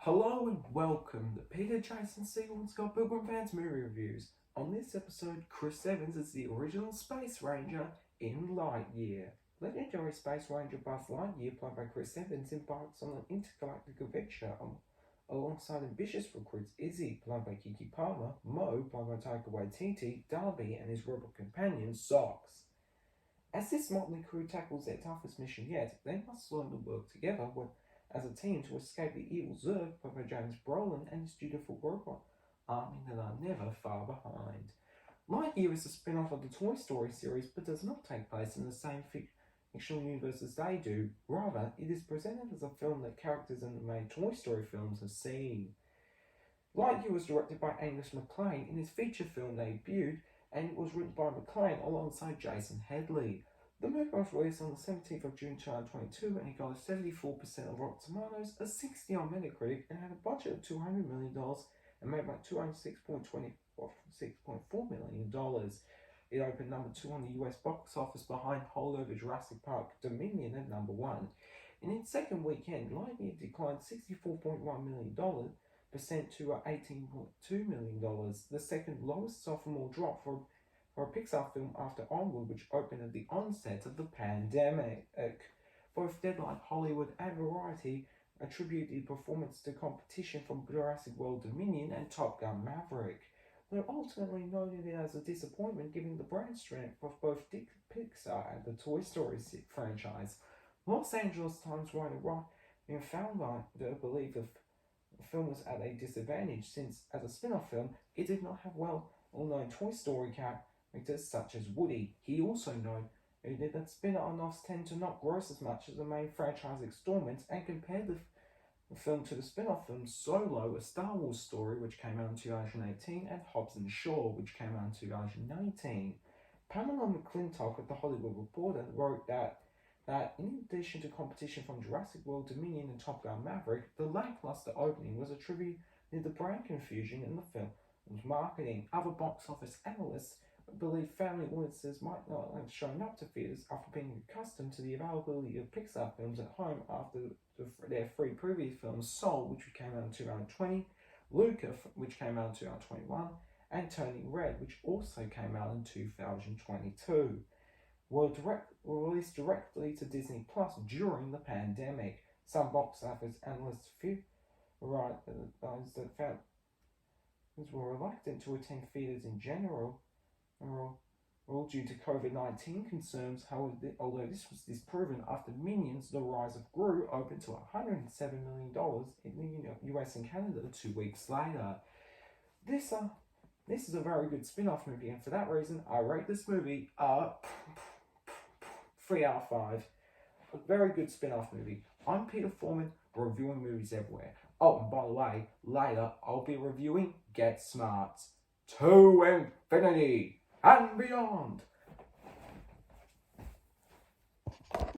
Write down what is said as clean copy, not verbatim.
Hello and welcome to Peter, Jason, Segel and Scott Pilgrim Fans Movie Reviews. On this episode, Chris Evans is the original Space Ranger in Lightyear. Legendary Space Ranger Buzz Lightyear, played by Chris Evans, embarks on an intergalactic adventure alongside ambitious recruits Izzy, played by Keke Palmer, Mo, played by Taika Waititi, Darby and his robot companion, Socks. As this motley crew tackles their toughest mission yet, they must learn to work together as a team to escape the evil Zurg, played by Brolin, and his dutiful robot army that are never far behind. Lightyear is a spin-off of the Toy Story series, but does not take place in the same fictional universe as they do. Rather, it is presented as a film that characters in the main Toy Story films have seen. Lightyear was directed by Angus MacClane in his feature film debut, and it was written by MacClane alongside Jason Headley. The movie was released on the 17th of June 2022 and it got a 74% on Rotten Tomatoes, a 60 on Metacritic, and had a budget of $200 million and made about $206.4 million. It opened number 2 on the US box office behind Holdover Jurassic Park Dominion at number 1. In its second weekend, Lightyear declined $64.1 million to $18.2 million, the second lowest sophomore drop for a Pixar film after Onward, which opened at the onset of the pandemic. Both Deadline, Hollywood and Variety attribute the performance to competition from Jurassic World Dominion and Top Gun Maverick, though ultimately noted it as a disappointment given the brand strength of both Pixar and the Toy Story franchise. Los Angeles Times writer Ryan Fowler believed the film was at a disadvantage since, as a spin-off film, it did not have well-known Toy Story characters such as Woody. He also noted that spin-offs tend to not gross as much as the main franchise installments, and compared the film to the spin-off films Solo, A Star Wars Story, which came out in 2018, and Hobbs and Shaw, which came out in 2019. Pamela McClintock of The Hollywood Reporter wrote that in addition to competition from Jurassic World Dominion and Top Gun Maverick, the lackluster opening was attributed to the brand confusion in the film's marketing. Other box office analysts believe family audiences might not have shown up to theaters after being accustomed to the availability of Pixar films at home after their three previous films, Soul, which came out in 2020, Luca, which came out in 2021, and Turning Red, which also came out in 2022, were released directly to Disney Plus during the pandemic. Some box office analysts that fans were reluctant to attend theaters in general, all due to COVID-19 concerns. However, although this was disproven after Minions: The Rise of Gru opened to $107 million in the US and Canada 2 weeks later. This is a very good spin-off movie, and for that reason, I rate this movie 3 out of 5. A very good spin-off movie. I'm Peter Foreman, reviewing movies everywhere. Oh, and by the way, later I'll be reviewing Get Smart to Infinity and Beyond.